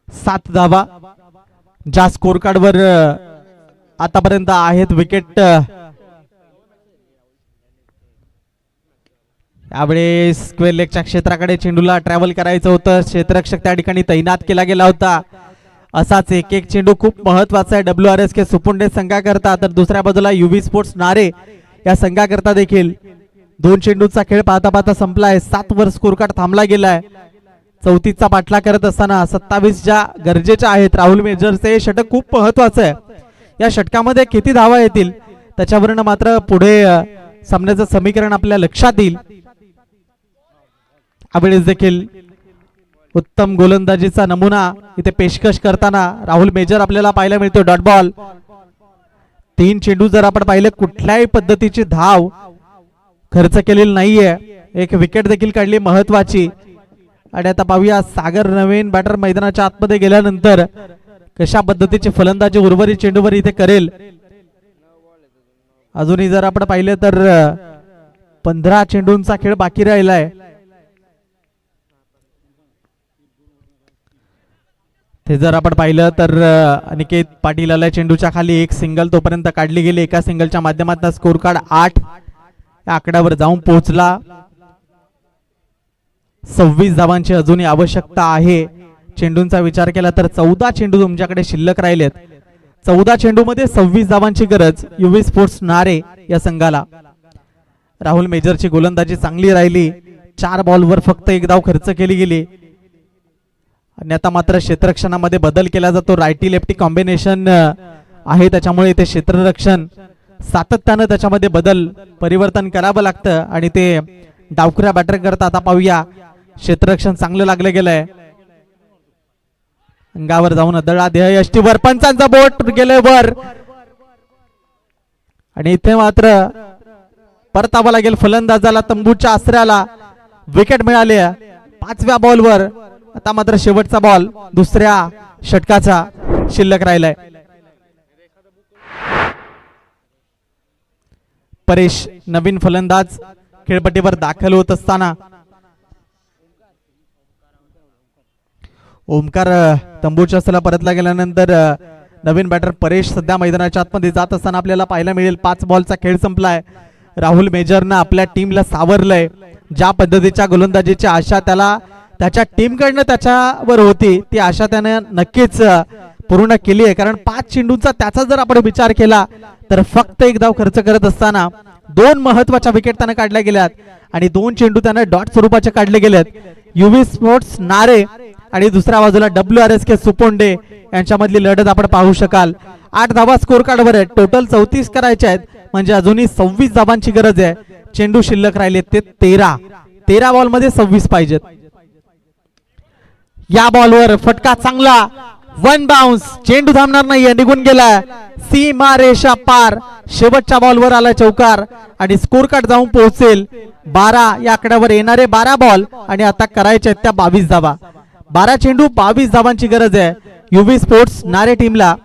सात धावा ज्या स्कोर कार्डवर आतापर्यंत आहेत. विकेट यावेळी स्क्वेअर लेगच्या क्षेत्राकडे चेंडूला ट्रॅव्हल करायचं होतं. क्षेत्ररक्षक त्या ठिकाणी तैनात केला गेला होता. असाच एक एक चेंडू खूप महत्वाचा आहे WRSK सुपुंडे संघाकरता. तर दुसऱ्या बाजूला युवी स्पोर्ट्स नारे या संघाकरता देखील 2 चेंडूचा खेळ पाहता पाहता संपलाय. 7 वर स्कोर कार्ड थांबला गेलाय. 34चा पाठलाग करत असताना 27 ज्या गरजेच्या आहेत. राहुल मेजरचे षटक खूप महत्वाचं आहे. या षटकामध्ये किती धावा येतील त्याच्यावरनं मात्र पुढे सामन्याचं समीकरण आपल्या लक्षात येईल. यावेळेस देखील उत्तम गोलंदाजीचा नमुना इथे पेशकश करताना राहुल मेजर आपल्याला पाहायला मिळतो. Dot ball. 3 चेंडू जर आपण पाहिलं कुठल्याही पद्धतीची धाव खर्च केलेली नाहीये. एक विकेट देखील काढली महत्वाची. आणि आता पाहूया सागर नवीन बॅटर मैदानाच्या आतमध्ये गेल्यानंतर कशा पद्धतीची फलंदाजी उर्वरित चेंडूवर इथे करेल. अजूनही जर आपण पाहिलं तर 15 चेंडूंचा खेळ बाकी राहिलाय. ते जर आपण पाहिलं तर अनिकेत पाटील आला चेंडूच्या खाली. एक सिंगल तोपर्यंत काढली गेली. एका सिंगलच्या माध्यमातून स्कोर कार्ड 8 या आकड्यावर जाऊन पोहोचला. 26 धावांची अजूनही आवश्यकता आहे. चेंडूंचा विचार केला तर 14 चेंडू तुमच्याकडे शिल्लक राहिलेत. 14 चेंडू मध्ये 26 धावांची गरज युवी स्पोर्ट्स नारे या संघाला. राहुल मेजरची गोलंदाजी चांगली राहिली. 4 बॉलवर फक्त 1 धाव खर्च केली गेली. आणि आता मात्र क्षेत्ररक्षणामध्ये बदल केला जातो. रायटी लेफ्टी कॉम्बिनेशन आहे त्याच्यामुळे इथे क्षेत्ररक्षण सातत्यानं त्याच्यामध्ये बदल परिवर्तन करावं लागतं. आणि ते डावखुऱ्या बॅटर करता आता पाहूया क्षेत्ररक्षण चांगलं लागलं गेलंय. अंगावर जाऊन अदळा देह यष्टीवर पंचांचा बोट गेलंय वर. आणि इथे मात्र परतावा लागेल फलंदाजाला. तंबूच्या आसऱ्याला विकेट मिळाली 5व्या बॉलवर. आता मात्र शेवटचा बॉल दुसऱ्या षटकाचा शिल्लक राहिलाय. परेश नवीन फलंदाज खेळपट्टीवर दाखल होत असताना ओमकार तंबूच्या आसऱ्याला परतला गेल्यानंतर नवीन बॅटर परेश सध्या मैदानाच्या आतमध्ये जात असताना आपल्याला पाहायला मिळेल. 5 बॉलचा खेळ संपलाय. राहुल मेजरनं आपल्या टीमला सावरलंय. ज्या पद्धतीच्या गोलंदाजीची आशा त्याला त्याच्या टीमकडनं त्याच्यावर होती ती आशा त्याने नक्कीच पूर्ण केली आहे. कारण 5 चेंडूंचा त्याचा जर आपण विचार केला तर फक्त एक धाव खर्च करत असताना 2 महत्वाच्या विकेट त्यांना काढल्या गेल्यात आणि 2 चेंडू त्यांना डॉट स्वरूपाचे काढले गेलेत. युवी स्पोर्ट्स नारे आणि दुसऱ्या बाजूला WRSK सुपोंडे यांच्यामधली लढत आपण पाहू शकाल. 8 धावा स्कोर कार्डवर आहेत. टोटल 34 करायचे आहेत म्हणजे अजूनही 26 धावांची गरज आहे. चेंडू शिल्लक राहिले ते 13 बॉल मध्ये 26 पाहिजेत. या बॉलवर फटका चांगला, 1 बाउन्स, चेंडू थांबणार नाहीये, निघून गेलाय सीमा रेषा पार. शेवटच्या बॉलवर आला चौकार आणि स्कोर कार्ड जाऊन पोहोचेल 12 या आकड्यावर. येणारे 12 बॉल आणि आता करायचे आहेत त्या 22 धावा. 12 चेंडू 22 धावांची गरज आहे युवी स्पोर्ट्स नारे टीमला.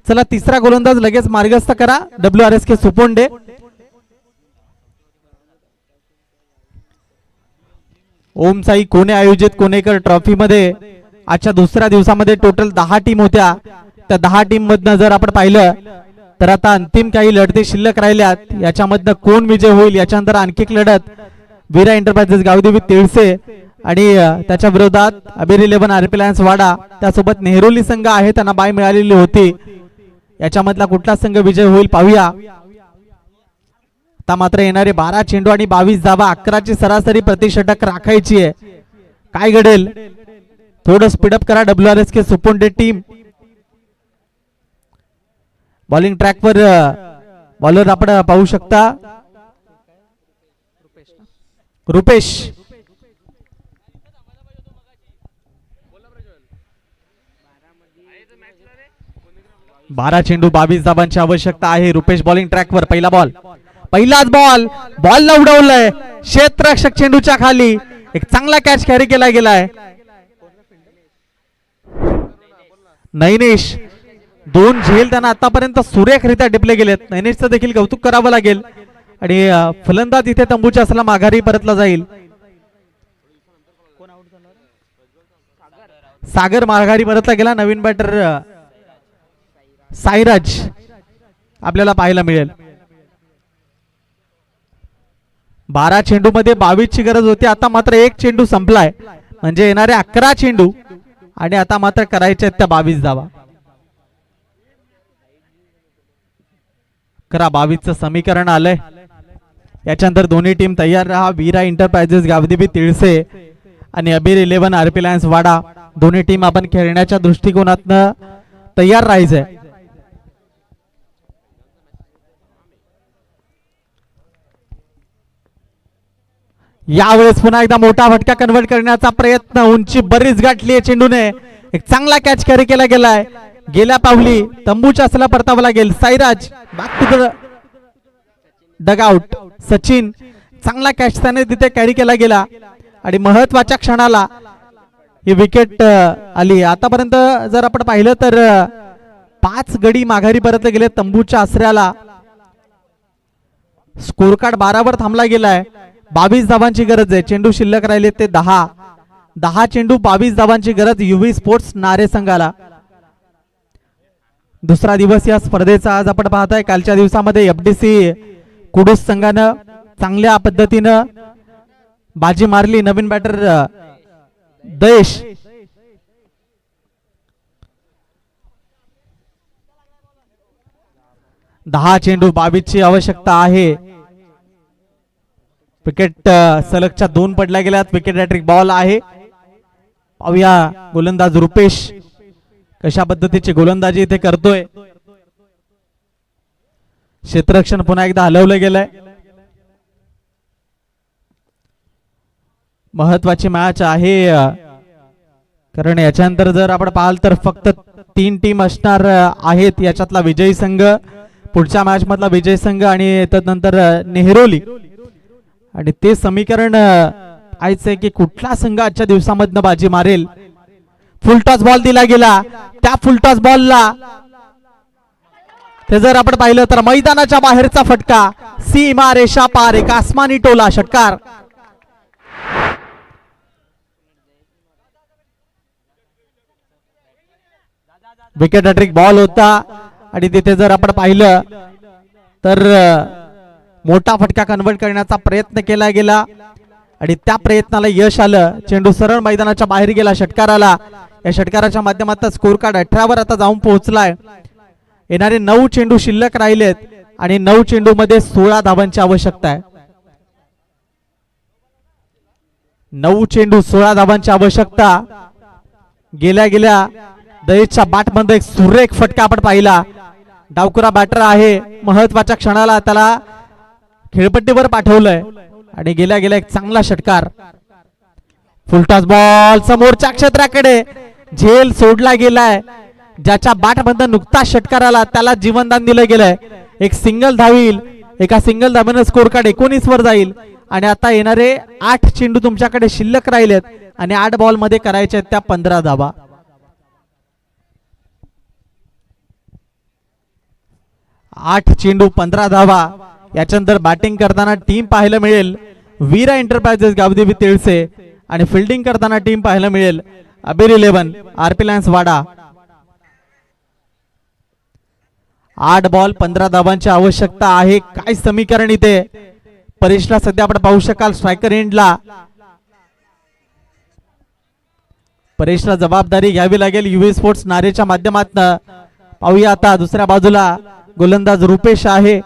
चला तिसरा गोलंदाज लगेच मार्गस्थ करा WRSK सुपोंडे. ओम साई कोणे आयोजित कोणेकर ट्रॉफी मध्ये आजच्या दुसऱ्या दिवसामध्ये टोटल 10 टीम होत्या. त्या 10 टीम मधनं जर आपण पाहिलं तर आता अंतिम काही लढती शिल्लक राहिल्यात. याच्यामधनं कोण विजय होईल याच्यानंतर आणखी एक लढत वीरा एंटरप्राइजेस गावदेवी तेळसे आणि त्याच्या विरोधात अबेर 11 RP लायन्स वाडा. त्यासोबत नेहरोली संघ आहे, त्यांना बाय मिळालेली होती. याच्यामधला कुठला संघ विजय होईल पाहूया. आता मात्र येणारे 12 चेंडू आणि 22 धावा, 11ची सरासरी प्रतिषटक राखायची आहे. काय घडेल थोडं स्पीडअप करा WRSK सुपोंडे टीम. बॉलिंग ट्रॅकवर बॉलर आपण पाहू शकता रुपेश. 12 चेंडू 22 धावांची आवश्यकता आहे. रुपेश बॉलिंग ट्रॅकवर. पहिलाच बॉलला उडवलंय क्षेत्ररक्षक चेंडूच्या खाली. एक चांगला कॅच कॅरी केला गेलाय. नैनेश 2 झेल त्यांना आतापर्यंत सुरेखरित्या टिपले गेलेत. नैनेशचं देखील कौतुक करावं लागेल आणि फलंदाज इथे तंबूच्या असला माघारी परतला जाईल. सागर माघारी परतला गेला. नवीन बॅटर साईराज आपल्याला पाहायला मिळेल. 12 चेंडू मध्ये 22 ची गरज होती. आता मात्र 1 चेंडू संपलाय म्हणजे येणारे 11 चेंडू आणि आता मात्र करायचे आहेत त्या 22 धावा. 11-22 समीकरण आलंय. याच्यानंतर दोन्ही टीम तयार राहा. वीरा एंटरप्राइजेस गावदेवी तिळसे आणि अबेर 11 RP लायन्स वाडा दोन्ही टीम आपण खेळण्याच्या दृष्टिकोनातनं तयार राहायचंय. यावेळेस पुन्हा एकदा मोठा फटका कन्वर्ट करण्याचा प्रयत्न. उंची बरीच गाठली आहे चेंडूने. एक चांगला कॅच कॅरी केला गेलाय. गेल्या पावली तंबूच्या असला परतावा लागेल. Sairaj back to the dugout. Sachin चांगला कॅच त्याने तिथे कॅरी केला गेला आणि महत्वाच्या क्षणाला ही विकेट आली. आतापर्यंत जर आपण पाहिलं तर 5 गडी माघारी परतले गेले तंबूच्या आसऱ्याला. स्कोर कार्ड 12 वर थांबला गेलाय. 22 धावांची गरज आहे. चेंडू शिल्लक राहिले ते 10 चेंडू 22 धावांची गरज युवी स्पोर्ट्स नारे संघाला. दुसरा दिवस या स्पर्धेचा आज आपण पाहताय. कालच्या दिवसामध्ये FDC कुडूस संघानं चांगल्या पद्धतीनं बाजी मारली. नवीन बॅटर देश 10 चेंडू 22 ची आवश्यकता आहे. विकेट सलगच्या 2 पडल्या गेल्यात. विकेट हॅट्रिक बॉल आहे. पाहूया गोलंदाज रुपेश कशा पद्धतीची गोलंदाजी इथे करतोय. क्षेत्ररक्षण पुन्हा एकदा हलवलं गेलंय. महत्वाची मॅच आहे कारण याच्यानंतर जर आपण पाहाल तर फक्त 3 टीम असणार आहेत. याच्यातला विजयी संघ, पुढच्या मॅच मधला विजयी संघ आणि त्यानंतर नेहरोली. आणि ते समीकरण आहे की कुठला संघ आजच्या दिवसामधनं बाजी मारेल. फुलटॉस बॉल दिला गेला. त्या फुलटॉस बॉलला ते जर आपण पाहिलं तर मैदानाच्या बाहेरचा फटका. सीमा रेषा पार. एक आसमानी टोला षटकार. विकेट हॅट्रिक बॉल होता आणि तिथे जर आपण पाहिलं तर मोठा फटका कन्वर्ट करण्याचा प्रयत्न केला गेला आणि त्या प्रयत्नाला यश आलं. चेंडू सरळ मैदानाच्या बाहेर गेला षटकाराला. या षटकाराच्या माध्यमातून स्कोर कार्ड 18 वर आता जाऊन पोहोचलाय. येणारे 9 चेंडू शिल्लक राहिलेत. आणि 9 चेंडूमध्ये 16 धावांची आवश्यकता आहे. 9 चेंडू 16 धावांची आवश्यकता. गेल्या दहेजच्या बॅटमध्ये एक सुरेख फटका आपण पाहिला. डावकुरा बॅटर आहे, महत्वाच्या क्षणाला त्याला खेळपट्टीवर पाठवलंय आणि गेल्या एक चांगला षटकार. फुलटॉस बॉल समोरच्या क्षेत्राकडे, झेल सोडला गेलाय. ज्याच्या बॅटमधून नुकताच षटकार आला त्याला जीवनदान दिलं गेलंय. एक सिंगल धावील, एका सिंगल धावेनं स्कोर कार्ड 19 वर जाईल आणि आता येणारे 8 चेंडू तुमच्याकडे शिल्लक राहिलेत आणि 8 बॉल मध्ये करायचे आहेत त्या 15 धावा. आठ चेंडू 15 धावा. याच्यानंतर बॅटिंग करताना टीम पाहायला मिळेल वीरा एंटरप्राइजेस गावदेवी तेळसे आणि फिल्डिंग करताना टीम पाहायला मिळेल अबेर 11 आरपी लायन्स वाडा. 8 बॉल 15 धावांची आवश्यकता आहे. काय समीकरण इथे परेशला सध्या आपण पाहू शकाल स्ट्रायकर एंडला. परेशला जबाबदारी घ्यावी लागेल युवी स्पोर्ट्स नारेच्या माध्यमातून. पाहूया आता दुसऱ्या बाजूला गोलंदाज रुपेश आहे.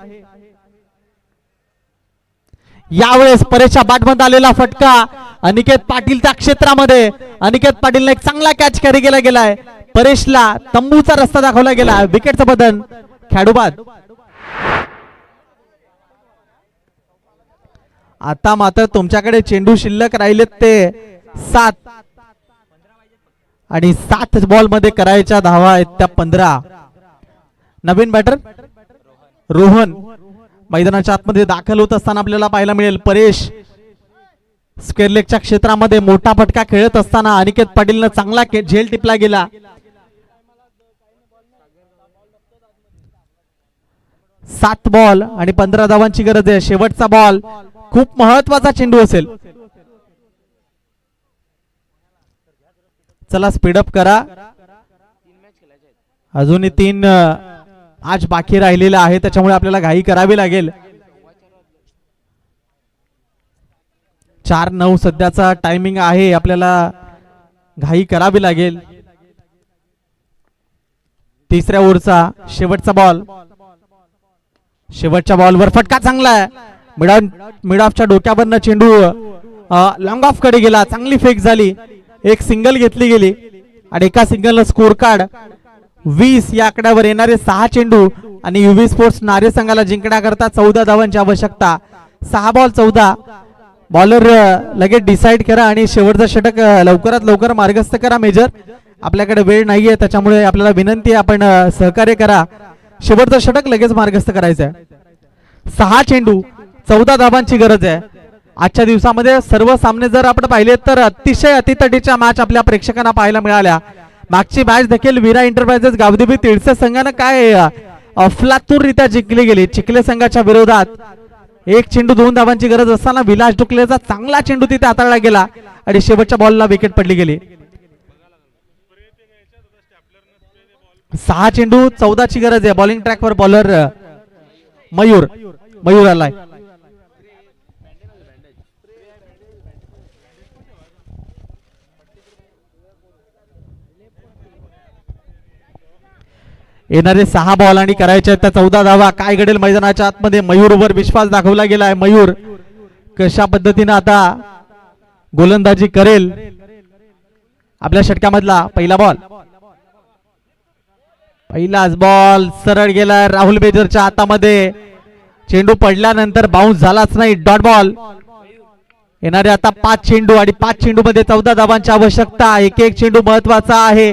यावेळेस परेशच्या बॅटमध्ये आलेला फटका अनिकेत पाटीलच्या क्षेत्रामध्ये. अनिकेत पाटीलने एक चांगला कॅच कॅरी केला गेलाय. परेशला तंबूचा रस्ता दाखवला गेला. विकेटचं बदल खेळूबाद. आता मात्र तुमच्याकडे चेंडू शिल्लक राहिलेत ते 7 आणि 7 बॉल मध्ये करायच्या धावा आहेत त्या 15. नवीन बॅटर रोहन मैदानाच्या आतमध्ये दाखल होत असताना आपल्याला पाहायला मिळेल. परेश स्क्वेअरलेगच्या क्षेत्रामध्ये मोठा फटका खेळत असताना अनिकेत पाटीलनं चांगला झेल टिपला गेला. 7 बॉल आणि 15 धावांची गरज आहे. शेवटचा बॉल खूप महत्वाचा चेंडू असेल. चला स्पीडअप करा. अजूनही 3 आज बाकी राहिलेला आहे त्याच्यामुळे आपल्याला घाई करावी लागेल. 4:09 सध्याचा टायमिंग आहे. आपल्याला घाई करावी लागेल. तिसऱ्या ओव्हरचा शेवटचा बॉल. शेवटच्या बॉलवर फटका चांगला आहे. मिड ऑफच्या डोक्यावरनं चेंडू लॉंग ऑफ कडे गेला. चांगली फेक झाली. एक सिंगल घेतली गेली आणि एका सिंगलला स्कोर कार्ड 20 या आकड्यावर येणारे 6 चेंडू आणि युवी स्पोर्ट्स नारे संघाला जिंकण्याकरता 14 धावांची आवश्यकता. 6 बॉल 14. बॉलर लगेच डिसाइड करा आणि शेवटचा षटक लवकरात लवकर मार्गस्थ करा. मेजर आपल्याकडे वेळ नाहीये त्याच्यामुळे आपल्याला विनंती आहे आपण सहकार्य करा. शेवटचं षटक लगेच मार्गस्थ करायचं आहे. 6 चेंडू 14 धावांची गरज आहे. आजच्या दिवसामध्ये सर्व सामने जर आपण पाहिले तर अतिशय अतितटीच्या मॅच आपल्या प्रेक्षकांना पाहायला मिळाल्या. मागची मॅच देखील वीरा एंटरप्राइजेस गावदेवी तिळसे संघानं काय अफलातूनरित्या जिंकली गेली. चिखले संघाच्या विरोधात 1 चेंडू 2 धावांची गरज असताना विलास डुकलेचा चांगला चेंडू तिथे हाताळला गेला आणि शेवटच्या बॉलला विकेट पडली गेली. 6 चेंडू 14 ची गरज आहे. बॉलिंग ट्रॅकवर बॉलर मयूर आलाय. येणारे 6 बॉल आणि करायचे त्या 14 धावा. काय घडेल मैदानाच्या आतमध्ये. मयूरवर विश्वास दाखवला गेलाय. मयूर कशा पद्धतीने आता गोलंदाजी करेल. आपल्या षटकामधला पहिला बॉल. पहिलाच बॉल सरळ गेलाय राहुल मेजरच्या हातामध्ये. चेंडू पडल्यानंतर बाउन्स झालाच नाही. Dot ball. येणारे आता 5 चेंडू आणि 5 चेंडू मध्ये 14 धावांची आवश्यकता. एक चेंडू महत्वाचा आहे.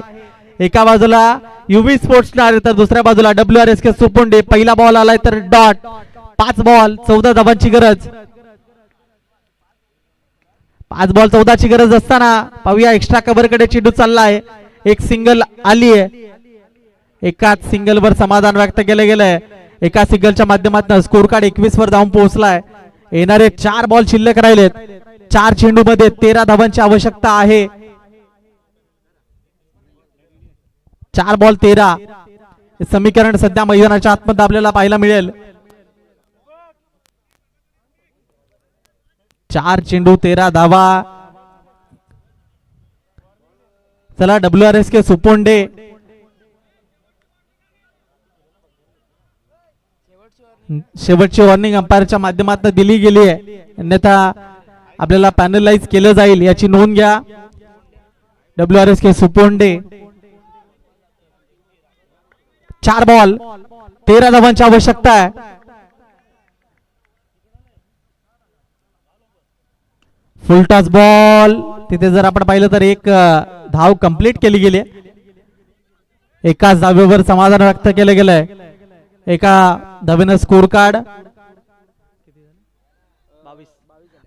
एका बाजूला युवी स्पोर्ट्स नारे तर दुसऱ्या बाजूला WRSK सुपोंडे. पहिला बॉल आलाय तर डॉट. 5 बॉल 14 धावांची गरज. 5 बॉल 14 ची गरज असताना पाहूया एक्स्ट्रा कव्हर कडे चेंडू चाललाय. एक सिंगल आली आहे. एकाच सिंगल वर समाधान व्यक्त केलं गेलंय. एका सिंगलच्या माध्यमातून स्कोर कार्ड 21 वर जाऊन पोहोचलाय. येणारे 4 बॉल शिल्लक राहिलेत. 4 चेंडू मध्ये 13 धावांची आवश्यकता आहे. 4 बॉल 13 समीकरण सध्या मैदानाच्या आतमध्ये आपल्याला पाहायला मिळेल. 4 चेंडू 13 धावा. चला WRSK सुपोंडे शेवटची वॉर्निंग अंपायरच्या माध्यमातून दिली गेली आहे, अन्यथा आपल्याला पॅनलाइज केलं जाईल, याची नोंद घ्या. WRSK सुपोंडे 4 बॉल 13 धावांची आवश्यकता आहे. फुल टॉस बॉल तिथे जर आपण पाहिलं तर एक धाव कंप्लीट केली गेली आहे. एकाच धावेवर समाधान व्यक्त केलं गेलंय. एका धावेनं स्कोर कार्ड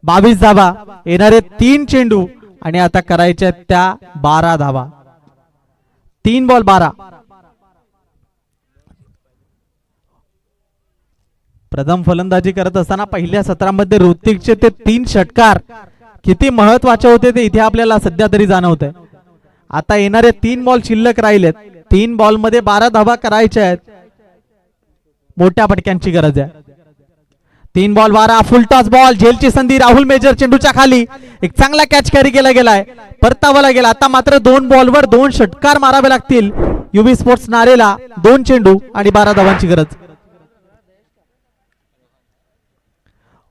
22 धावा, येणारे 3 चेंडू आणि आता करायच्या त्या 12 धावा. 3 बॉल 12. प्रथम फलंदाजी करत असताना पहिल्या सत्रामध्ये ऋतिकचे ते 3 षटकार किती महत्वाचे होते ते इथे आपल्याला सध्या तरी जाणवतंय. आता येणारे 3 बॉल शिल्लक राहिलेत. 3 बॉल मध्ये 12 धावा करायच्या आहेत. मोठ्या फटक्यांची गरज आहे. 3 बॉल 12. फुल टॉस बॉल, झेलची संधी. राहुल मेजर चेंडूच्या खाली एक चांगला कॅच कॅरी केला गेलाय, परतावाला गेला. आता मात्र 2 बॉलवर 2 षटकार मारावे लागतील युवी स्पोर्ट्स नारेला. 2 चेंडू आणि 12 धावांची गरज.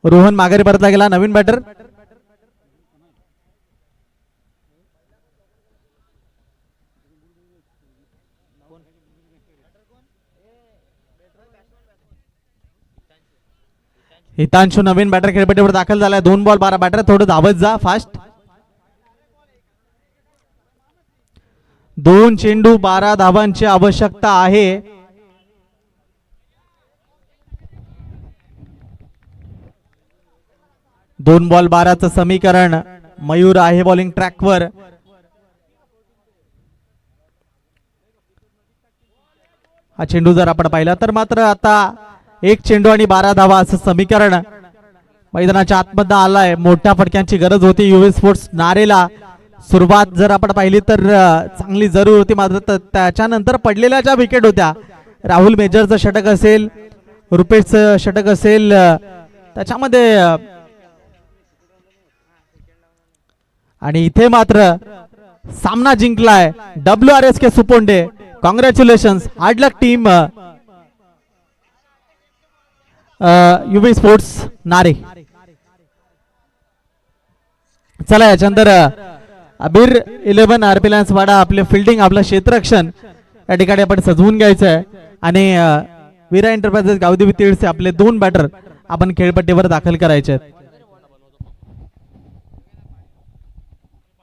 रोहन माघारी परतला गेला, नवीन बॅटर. हितांशु नवीन बॅटर खेळपट्टीवर दाखल झालाय. 2 बॉल 12. बॅटर थोडं धावत जा फास्ट. 2 चेंडू 12 धावांची आवश्यकता आहे. दोन बॉल 12चं समीकरण. मयूर आहे बॉलिंग ट्रॅकवर. हा चेंडू जर आपण पाहिला तर मात्र आता 1 चेंडू आणि 12 धावा असं समीकरण मैदानाच्या आतमध्ये आलाय. मोठ्या फटक्यांची गरज होती युवी स्पोर्ट्स नारेला. सुरुवात जर आपण पाहिली तर चांगली जरूर होती, मात्र त्याच्यानंतर पडलेल्या ज्या विकेट होत्या, राहुल मेजरचं षटक असेल, रुपेशचं षटक असेल, त्याच्यामध्ये आणि इथे मात्र सामना जिंकलाय WRSK सुपोंडे. कॉंग्रॅच्युलेशन्स, हार्ड लक टीम युवी स्पोर्ट्स नारे. चला याच्यानंतर अबीर 11 RP लायन्स वाडा आपले फिल्डिंग, आपलं क्षेत्ररक्षण या ठिकाणी आपण सजवून घ्यायचं आहे. आणि विरा एंटरप्राइजेस गावदेवी तिळसे आपले 2 बॅटर आपण खेळपट्टीवर दाखल करायचे आहेत.